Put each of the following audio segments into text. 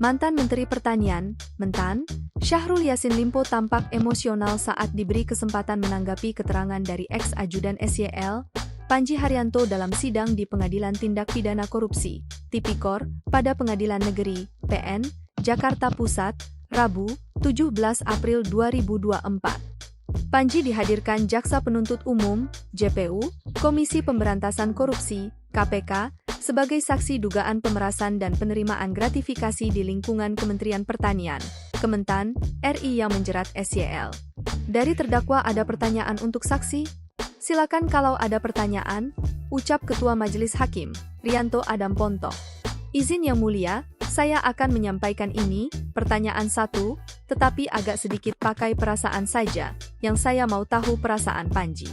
Mantan Menteri Pertanian, Mentan, Syahrul Yassin Limpo tampak emosional saat diberi kesempatan menanggapi keterangan dari ex-ajudan SYL, Panji Haryanto dalam sidang di Pengadilan Tindak Pidana Korupsi, Tipikor, pada Pengadilan Negeri, PN, Jakarta Pusat, Rabu, 17 April 2024. Panji dihadirkan Jaksa Penuntut Umum, JPU, Komisi Pemberantasan Korupsi, KPK, sebagai saksi dugaan pemerasan dan penerimaan gratifikasi di lingkungan Kementerian Pertanian, Kementan, RI yang menjerat SYL. Dari terdakwa ada pertanyaan untuk saksi? Silakan kalau ada pertanyaan, ucap Ketua Majelis Hakim, Rianto Adam Ponto. Izin Yang Mulia, saya akan menyampaikan ini, pertanyaan 1, tetapi agak sedikit pakai perasaan saja, yang saya mau tahu perasaan Panji.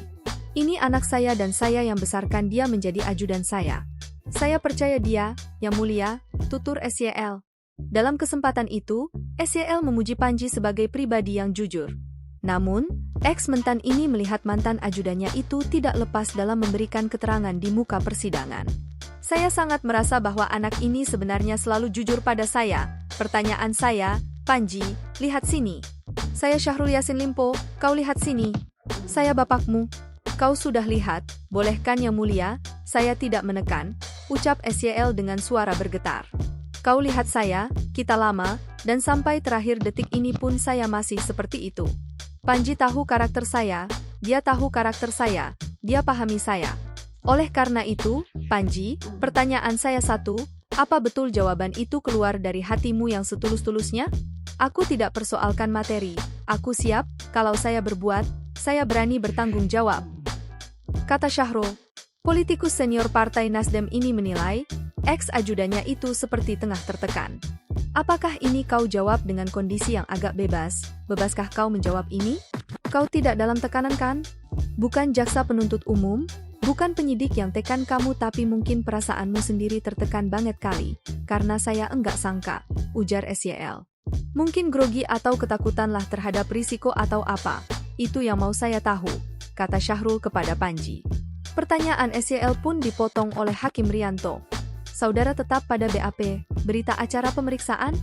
Ini anak saya dan saya yang besarkan dia menjadi ajudan saya. Saya percaya dia, Yang Mulia, tutur SYL. Dalam kesempatan itu, SYL memuji Panji sebagai pribadi yang jujur. Namun, ex-mentan ini melihat mantan ajudannya itu tidak lepas dalam memberikan keterangan di muka persidangan. Saya sangat merasa bahwa anak ini sebenarnya selalu jujur pada saya. Pertanyaan saya, Panji, lihat sini. Saya Syahrul Yassin Limpo, kau lihat sini. Saya bapakmu. Kau sudah lihat, bolehkan Yang Mulia, saya tidak menekan, ucap SYL dengan suara bergetar. Kau lihat saya, kita lama, dan sampai terakhir detik ini pun saya masih seperti itu. Panji tahu karakter saya, dia tahu karakter saya, dia pahami saya. Oleh karena itu, Panji, pertanyaan saya 1, apa betul jawaban itu keluar dari hatimu yang setulus-tulusnya? Aku tidak persoalkan materi, aku siap, kalau saya berbuat, saya berani bertanggung jawab. Kata Syahrul. Politikus senior Partai Nasdem ini menilai, ex-ajudannya itu seperti tengah tertekan. Apakah ini kau jawab dengan kondisi yang agak bebas? Bebaskah kau menjawab ini? Kau tidak dalam tekanan kan? Bukan jaksa penuntut umum, bukan penyidik yang tekan kamu tapi mungkin perasaanmu sendiri tertekan banget kali, karena saya enggak sangka, ujar SYL. Mungkin grogi atau ketakutanlah terhadap risiko atau apa, itu yang mau saya tahu, kata Syahrul kepada Panji. Pertanyaan SYL pun dipotong oleh Hakim Rianto. Saudara tetap pada BAP, berita acara pemeriksaan?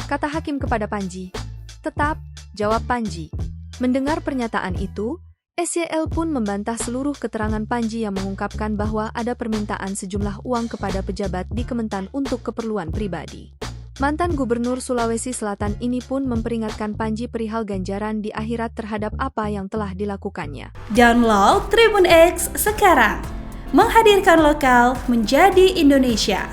Kata Hakim kepada Panji. Tetap, jawab Panji. Mendengar pernyataan itu, SYL pun membantah seluruh keterangan Panji yang mengungkapkan bahwa ada permintaan sejumlah uang kepada pejabat di Kementan untuk keperluan pribadi. Mantan Gubernur Sulawesi Selatan ini pun memperingatkan Panji perihal ganjaran di akhirat terhadap apa yang telah dilakukannya. Download Tribun X sekarang, menghadirkan lokal menjadi Indonesia.